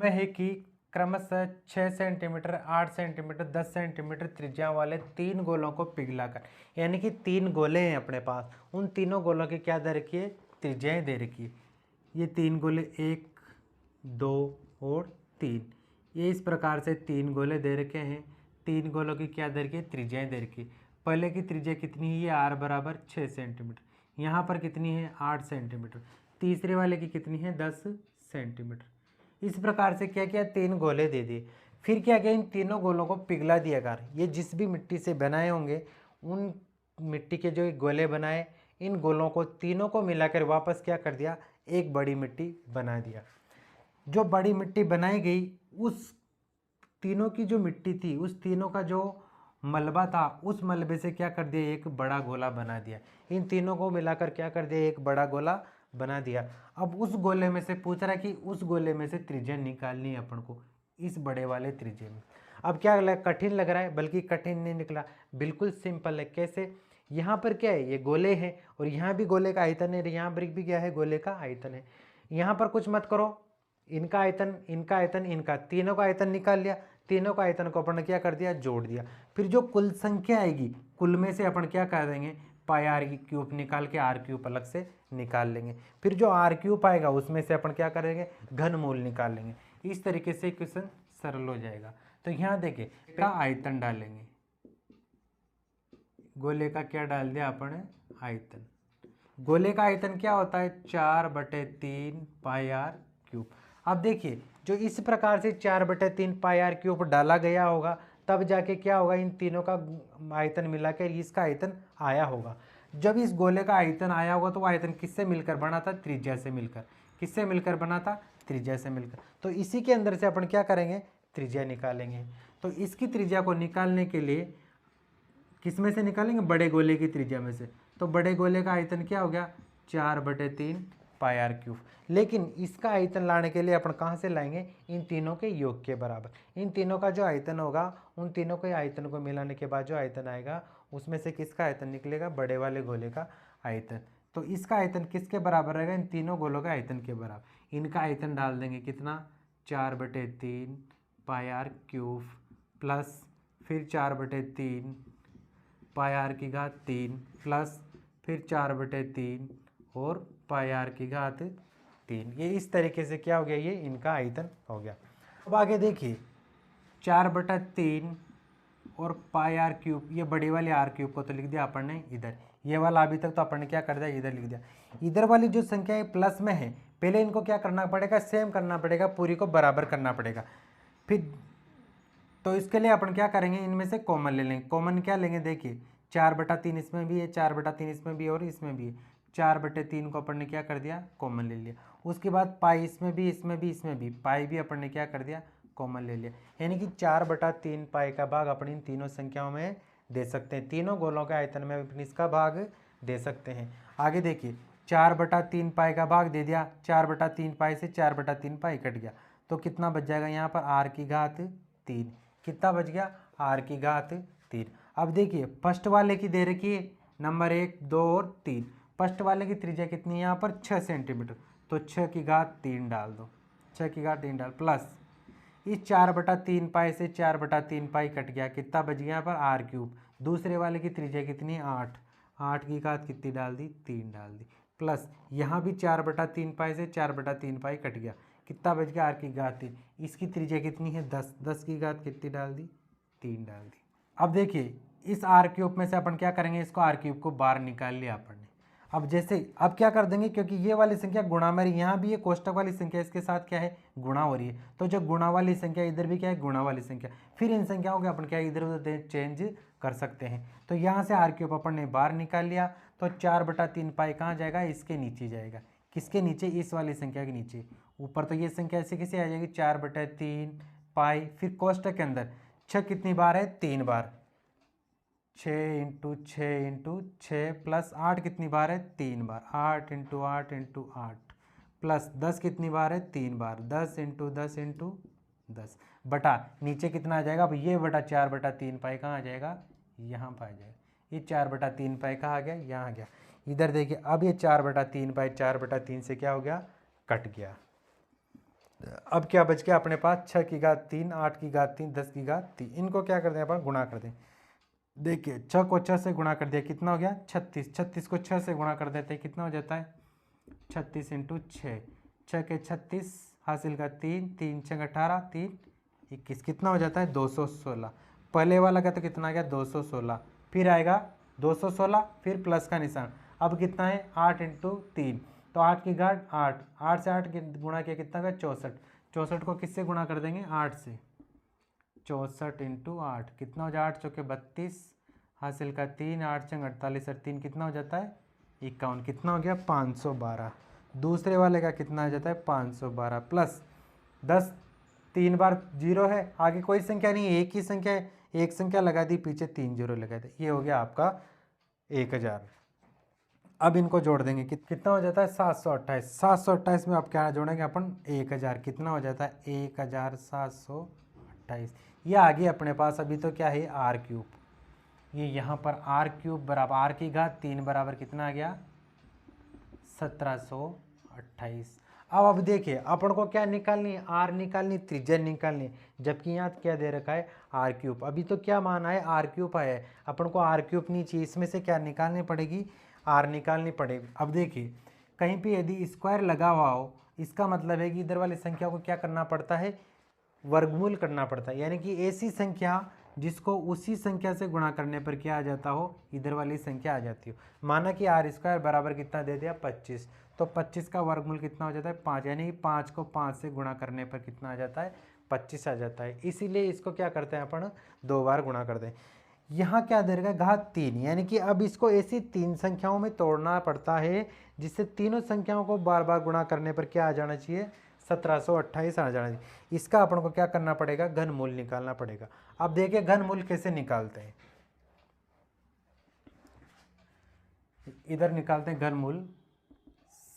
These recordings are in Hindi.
वह है कि क्रमशः 6 सेंटीमीटर, 8 सेंटीमीटर, 10 सेंटीमीटर त्रिज्या वाले 3 गोलों को पिघलाकर, यानी कि 3 गोले हैं अपने पास, उन तीनों गोलों की क्या दे रखी है, त्रिज्याएं दे रखी है। ये 3 गोले 1, 2 और 3, ये इस प्रकार से 3 गोले दे रखे हैं। 3 गोलों की क्या दे रखी है, त्रिज्याएं दे रखी है। पहले की त्रिज्या कितनी है, ये r बराबर 6 सेंटीमीटर, यहाँ पर कितनी है 8 सेंटीमीटर, तीसरे वाले की कितनी है 10 सेंटीमीटर। इस प्रकार से क्या किया, 3 गोले दे दिए। फिर क्या किया, इन तीनों गोलों को पिघला दिया कर। ये जिस भी मिट्टी से बनाए होंगे उन मिट्टी के जो गोले बनाए, इन गोलों को तीनों को मिलाकर वापस क्या कर दिया, एक बड़ी मिट्टी बना दिया। जो बड़ी मिट्टी बनाई गई, उस तीनों की जो मिट्टी थी, उस तीनों का जो मलबा था, उस मलबे से क्या कर दिया, एक बड़ा गोला बना दिया। इन तीनों को मिलाकर क्या कर दिया, एक बड़ा गोला बना दिया। अब उस गोले में से पूछ रहा है कि उस गोले में से त्रिज्या निकालनी है अपन को, इस बड़े वाले त्रिज्या में। अब क्या कठिन लग रहा है, बल्कि कठिन नहीं निकला, बिल्कुल सिंपल है। कैसे, यहाँ पर क्या है, ये गोले हैं और यहाँ भी गोले का आयतन है, यहाँ पर भी क्या है, गोले का आयतन है। यहाँ पर कुछ मत करो, इनका आयतन, इनका आयतन, इनका, तीनों का आयतन निकाल लिया। तीनों का आयतन को अपन ने क्या कर दिया, जोड़ दिया। फिर जो कुल संख्या आएगी, कुल में से अपन क्या कर देंगे, पाई आर की क्यूब निकाल के आर क्यूब अलग से निकाल लेंगे। फिर जो आर क्यूब आएगा उसमें से अपन क्या करेंगे, घनमूल निकाल लेंगे। इस तरीके से क्वेश्चन सरल हो जाएगा। तो यहाँ देखिए, का आयतन डालेंगे, गोले का क्या डाल दिया अपन, आयतन। गोले का आयतन क्या होता है, 4/3 पाई आर क्यूब। अब देखिए, जो इस प्रकार से 4/3 पाई आर क्यूब डाला गया होगा, तब जाके क्या होगा, इन तीनों का आयतन मिलाकर इसका आयतन आया होगा। जब इस गोले का आयतन आया होगा तो वो आयतन किससे मिलकर बना था, त्रिज्या से मिलकर। किससे मिलकर बना था, त्रिज्या से मिलकर। तो इसी के अंदर से अपन क्या करेंगे, त्रिज्या निकालेंगे। तो इसकी त्रिज्या को निकालने के लिए किस में से निकालेंगे, बड़े गोले की त्रिज्या में से। तो बड़े गोले का आयतन क्या हो गया, 4/3 पाई आर क्यूब। लेकिन इसका आयतन लाने के लिए अपन कहाँ से लाएंगे, इन तीनों के योग के बराबर। इन तीनों का जो आयतन होगा, उन तीनों के आयतन को मिलाने के बाद जो आयतन आएगा, उसमें से किसका आयतन निकलेगा, बड़े वाले गोले का आयतन। तो इसका आयतन किसके बराबर रहेगा, इन तीनों गोलों का आयतन के बराबर। इनका आयतन डाल देंगे कितना, 4/3 पाई आर क्यूब प्लस फिर 4/3 पाई आर की घात 3 प्लस फिर 4/3 और पाई आर की घात 3। ये इस तरीके से क्या हो गया, ये इनका आयतन हो गया। अब आगे देखिए, 4/3 और पाई आर क्यूब, ये बड़ी वाली आर क्यूब को तो लिख दिया अपन ने इधर, ये वाला अभी तक तो अपन ने क्या कर दिया, इधर लिख दिया। इधर वाली जो संख्या है प्लस में है, पहले इनको क्या करना पड़ेगा, सेम करना पड़ेगा, पूरी को बराबर करना पड़ेगा। फिर तो इसके लिए अपन क्या करेंगे, इनमें से कॉमन ले लेंगे। कॉमन क्या लेंगे, देखिए 4/3 इसमें भी है, 4/3 इसमें भी है और इसमें भी है। 4/3 को अपन ने क्या कर दिया, कॉमन ले लिया। उसके बाद पाई इसमें भी, इसमें भी, इसमें भी, पाई भी अपन ने क्या कर दिया, कॉमन ले लिया। यानी कि 4/3 पाई का भाग अपन इन तीनों संख्याओं में दे सकते हैं। तीनों गोलों के आयतन में अपन इसका भाग दे सकते हैं। आगे देखिए, 4/3 पाई का भाग दे दिया, 4/3 पाई से 4/3 पाई कट गया, तो कितना बच जाएगा, यहाँ पर आर की घात 3। कितना बच गया, आर की घात 3। अब देखिए, फर्स्ट वाले की दे रखी है नंबर 1, 2 और 3। फर्स्ट वाले की त्रिज्या कितनी है, यहाँ पर 6 सेंटीमीटर, तो 6 की घात 3 डाल दो, 6 की घात 3 डाल, प्लस इस 4/3 पाई से 4/3 पाई कट गया, कितना बच गया यहाँ पर, आर क्यूब। दूसरे वाले की त्रिज्या कितनी, 8, 8 की घात कितनी डाल दी, 3 डाल दी, प्लस यहाँ भी 4/3 पाई से 4/3 पाई कट गया, कितना बच गया, आर की घात 3। इसकी त्रिज्या कितनी है, 10, 10 की घात कितनी डाल दी, 3 डाल दी। अब देखिए, इस आर क्यूब में से अपन क्या करेंगे, इसको आर क्यूब को बाहर निकाल लिया अपन ने। अब जैसे अब क्या कर देंगे, क्योंकि ये वाली संख्या गुणा में, यहाँ भी ये कोष्टक वाली संख्या इसके साथ क्या है, गुणा हो रही है, तो जो गुणा वाली संख्या इधर भी क्या है, गुणा वाली संख्या। फिर इन संख्याओं के अपन क्या इधर उधर चेंज कर सकते हैं। तो यहाँ से आर क्यूब अपन ने बाहर निकाल लिया, तो 4/3 पाई कहाँ जाएगा, इसके नीचे जाएगा। किसके नीचे, इस वाली संख्या के नीचे। ऊपर तो ये संख्या ऐसे कैसे आ जाएगी, 4/3 पाई, फिर कोष्टक के अंदर 6 कितनी बार है, 3 बार, 6 × 6 × 6 प्लस 8 कितनी बार है, 3 बार, 8 × 8 × 8 प्लस 10 कितनी बार है, 3 बार, 10 × 10 × 10 बटा नीचे कितना आ जाएगा, अब ये बटा 4/3 पाई कहाँ आ जाएगा, यहाँ पर आ जाएगा। ये 4/3 पाई कहाँ आ गया, यहाँ आ गया। इधर देखिए, अब ये 4/3 पाई 4/3 से क्या हो गया, कट गया। अब क्या बच गया अपने पास 6 की घात 3, 8 की घात 3, 10 की घात 3। इनको क्या कर दें अपन, गुणा कर दें। देखिए 6 को 6 से गुणा कर दिया, कितना हो गया 36। 36 को 6 से गुणा कर देते हैं, कितना हो जाता है 36 इंटू 6। 6 के 36 हासिल का 3, 3 6 18, 3 21, कितना हो जाता है 216। पहले वाला का तो कितना आ गया 216, फिर आएगा 216, फिर प्लस का निशान। अब कितना है 8 इंटू 3, तो 8 की घाट 8, 8 से 8 गुणा किया कितना गया 64। 64 को किससे गुणा कर देंगे 8 से, 64 इंटू 8 कितना हो जाए 8 चौके 32, हासिल का 3, 8 छंग 48 और 3 कितना हो जाता है 51, कितना हो गया 512। दूसरे वाले का कितना आ जाता है 512 प्लस 10, 3 बार 0 है, आगे कोई संख्या नहीं, एक ही संख्या है, एक संख्या लगा दी, पीछे 3 0 लगा दी, ये हो गया आपका 1000। अब इनको जोड़ देंगे, कितना हो जाता है 728। 728 में आप क्या जोड़ेंगे अपन 1000, कितना हो जाता है 1728। ये आ गया अपने पास। अभी तो क्या है आर क्यूब, ये यहाँ पर आर क्यूब बराबर आर की घात 3 बराबर कितना आ गया 1728। अब देखिए अपन को क्या निकालनी है, आर निकालनी, त्रिज्या निकालनी, जबकि यहाँ क्या दे रखा है आर क्यूब। अभी तो क्या माना है आर क्यूब आया है, अपन को आर क्यूब नहीं चाहिए, इसमें से क्या निकालनी पड़ेगी आर निकालनी पड़ेगी। अब देखिए कहीं पे यदि स्क्वायर लगा हुआ हो, इसका मतलब है कि इधर वाली संख्या को क्या करना पड़ता है वर्गमूल करना पड़ता है, यानी कि ऐसी संख्या जिसको उसी संख्या से गुणा करने पर क्या आ जाता हो इधर वाली संख्या आ जाती हो। माना कि आर स्क्वायर बराबर कितना दे दिया 25, तो 25 का वर्गमूल कितना हो जाता है 5, यानी कि 5 को 5 से गुणा करने पर कितना आ जाता है 25 आ जाता है। इसीलिए इसको क्या करते हैं अपन 2 बार गुणा करते हैं। यहाँ क्या दे रखा है घात 3, यानी कि अब इसको ऐसी 3 संख्याओं में तोड़ना पड़ता है जिससे तीनों संख्याओं को बार बार गुणा करने पर क्या आ जाना चाहिए 1728 आ जाना चाहिए। इसका अपन को क्या करना पड़ेगा घनमूल निकालना पड़ेगा। अब देखिए घनमूल कैसे निकालते हैं, इधर निकालते हैं घनमूल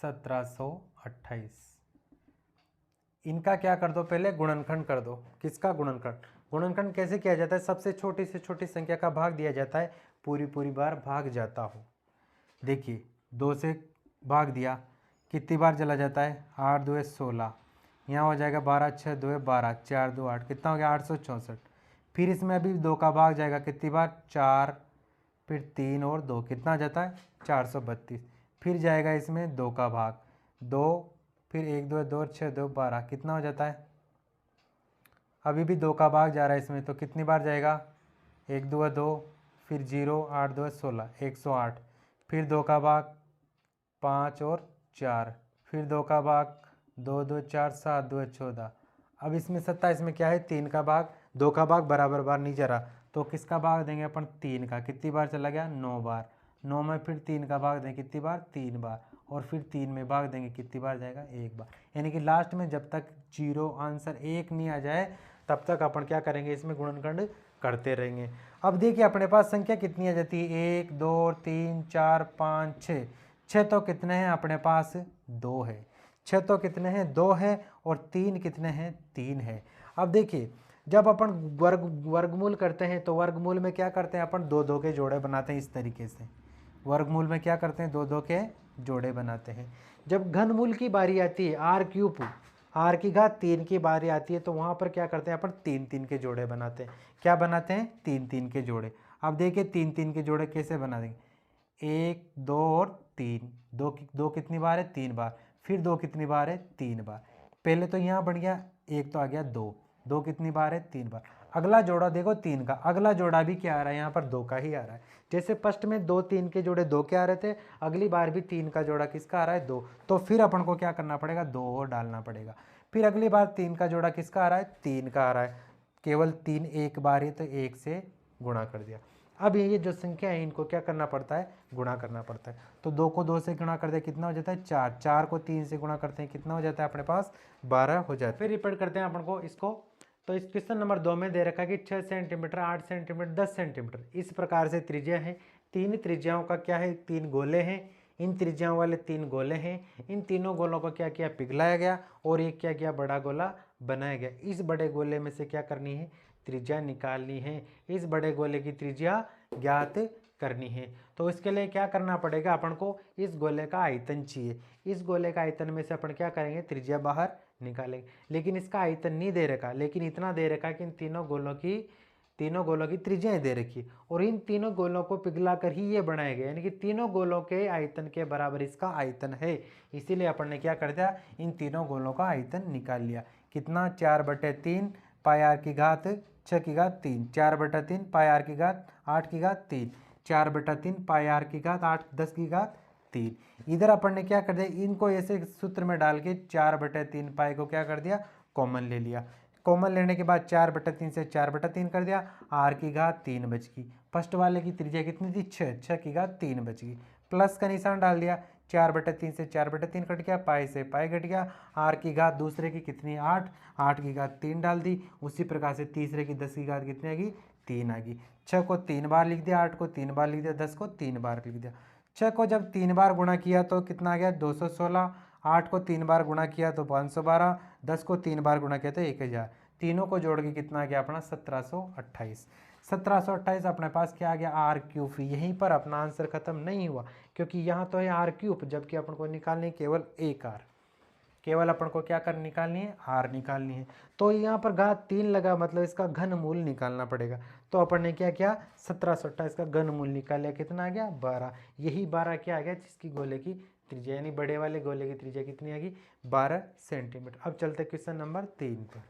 1728। इनका क्या कर दो पहले गुणनखंड कर दो। किसका गुणनखंड, गुणनखंड कैसे किया जाता है, सबसे छोटी से छोटी संख्या का भाग दिया जाता है, पूरी पूरी बार भाग जाता हो। देखिए 2 से भाग दिया, कितनी बार चला जाता है 8 2 16, यहाँ हो जाएगा 12 6 2 12, 4 2 8, कितना हो गया 864। फिर इसमें अभी 2 का भाग जाएगा कितनी बार 4, फिर 3 और 2 कितना आ जाता है 432। फिर जाएगा इसमें 2 का भाग 2, फिर 1 2 2 6 2 12, कितना हो जाता है अभी भी 2 का भाग जा रहा है इसमें, तो कितनी बार जाएगा 1 2 2, फिर 0 8 2 16 108, फिर 2 का भाग 5 और 4, फिर 2 का भाग 2 2 4 7 2 14। अब इसमें 27 में क्या है 3 का भाग, 2 का भाग बराबर बार नहीं जा रहा, तो किसका भाग देंगे अपन 3 का, कितनी बार चला गया 9 बार। 9 में फिर 3 का भाग देंगे कितनी बार 3 बार, और फिर 3 में भाग देंगे कितनी बार जाएगा 1 बार। यानी कि लास्ट में जब तक 0 आंसर 1 नहीं आ जाए तब तक अपन क्या करेंगे इसमें गुणनखंड करते रहेंगे। अब देखिए अपने पास संख्या कितनी आ जाती है 1 2 3 4 5 6, 6 तो कितने हैं अपने पास 2 है, 6 तो कितने हैं 2 है, और 3 कितने हैं 3 है। अब देखिए जब अपन वर्गमूल करते हैं तो वर्गमूल में क्या करते हैं अपन 2 2 के जोड़े बनाते हैं। इस तरीके से वर्गमूल में क्या करते हैं 2 2 के जोड़े बनाते हैं। जब घनमूल की बारी आती है आर क्यूब, आर की घात 3 की बारी आती है, तो वहाँ पर क्या करते हैं अपन 3 3 के जोड़े बनाते हैं। क्या बनाते हैं 3 3 के जोड़े। अब देखिए 3 3 के जोड़े कैसे बना देंगे, 1 2 और 3, 2 कितनी बार है 3 बार, फिर 2 कितनी बार है 3 बार। पहले तो यहाँ बन गया 1 तो आ गया 2, 2 कितनी बार है 3 बार। अगला जोड़ा देखो 3 का, अगला जोड़ा भी क्या आ रहा है यहाँ पर 2 का ही आ रहा है। जैसे फर्स्ट में 2 3 के जोड़े 2 के आ रहे थे, अगली बार भी 3 का जोड़ा किसका आ रहा है 2, तो फिर अपन को क्या करना पड़ेगा 2 और डालना पड़ेगा। फिर अगली बार 3 का जोड़ा किसका आ रहा है 3 का आ रहा है, केवल 3 एक बार ही, तो 1 से गुणा कर दिया। अब ये जो संख्या है इनको क्या करना पड़ता है गुणा करना पड़ता है। तो 2 को 2 से गुणा कर दिया कितना हो जाता है 4, 4 को 3 से गुणा करते हैं कितना हो जाता है अपने पास 12 हो जाता है। फिर रिपीट करते हैं अपन को इसको। तो इस क्वेश्चन नंबर 2 में दे रखा है कि 6 सेंटीमीटर 8 सेंटीमीटर 10 सेंटीमीटर इस प्रकार से त्रिज्या है। 3 त्रिज्याओं का क्या है 3 गोले हैं, इन त्रिज्याओं वाले 3 गोले हैं। इन तीनों गोलों को क्या किया पिघलाया गया और एक क्या किया बड़ा गोला बनाया गया। इस बड़े गोले में से क्या करनी है त्रिज्या निकालनी है, इस बड़े गोले की त्रिज्या ज्ञात करनी है। तो इसके लिए क्या करना पड़ेगा अपन को इस गोले का आयतन चाहिए। इस गोले का आयतन में से अपन क्या करेंगे त्रिज्या बाहर निकालेंगे। लेकिन इसका आयतन नहीं दे रखा, लेकिन इतना दे रखा कि इन तीनों गोलों की त्रिज्याएं दे रखी है और इन तीनों गोलों को पिघला कर ही ये बनाए गए, यानी कि तीनों गोलों के आयतन के बराबर इसका आयतन है। इसीलिए अपन ने क्या कर दिया, इन तीनों गोलों का आयतन निकाल लिया। कितना, 4/3 पाई आर की घात 6 की घात 3, 4/3 पाई आर की घात 8 की घात 3, 4/3 पाई आर की घात 8 10 की घात 3। इधर अपन ने क्या कर दिया, इनको ऐसे सूत्र में डाल के 4/3 पाई को क्या कर दिया, कॉमन ले लिया। कॉमन लेने के बाद 4/3 से 4/3 कर दिया, आर की घात 3 बच गई। फर्स्ट वाले की त्रिज्या कितनी थी, 6, 6 की घात 3 बच गई। प्लस का निशान डाल दिया, 4/3 से 4/3 कट गया, पाई से पाई कट गया, आर की घात दूसरे की कितनी, 8, 8 की घात 3 डाल दी। उसी प्रकार से तीसरे की 10 की घात कितनी आ गई, 3 आ गई। 6 को 3 बार लिख दिया, 8 को 3 बार लिख दिया, 10 को 3 बार लिख दिया। 6 को जब 3 बार गुणा किया तो कितना आ गया, 216, 8 को 3 बार गुणा किया तो 512, 10 को 3 बार गुणा किया तो 1000। तीनों को जोड़ के कितना आ गया अपना, 1728। 1728 अपने पास क्या आ गया, आर क्यूब। यहीं पर अपना आंसर खत्म नहीं हुआ, क्योंकि यहाँ तो है आर क्यूब, जबकि अपन को निकालनी केवल एक आर, केवल अपन को क्या कर निकालनी है, आर निकालनी है। तो यहाँ पर घात 3 लगा, मतलब इसका घन मूल निकालना पड़ेगा। तो अपन ने क्या किया, 1728 का घन मूल निकाल लिया, कितना आ गया, 12। यही 12 क्या आ गया, जिसकी गोले की त्रिज्या, यानी बड़े वाले गोले की त्रिज्या कितनी आ गई, 12 सेंटीमीटर। अब चलते क्वेश्चन नंबर 3 पर।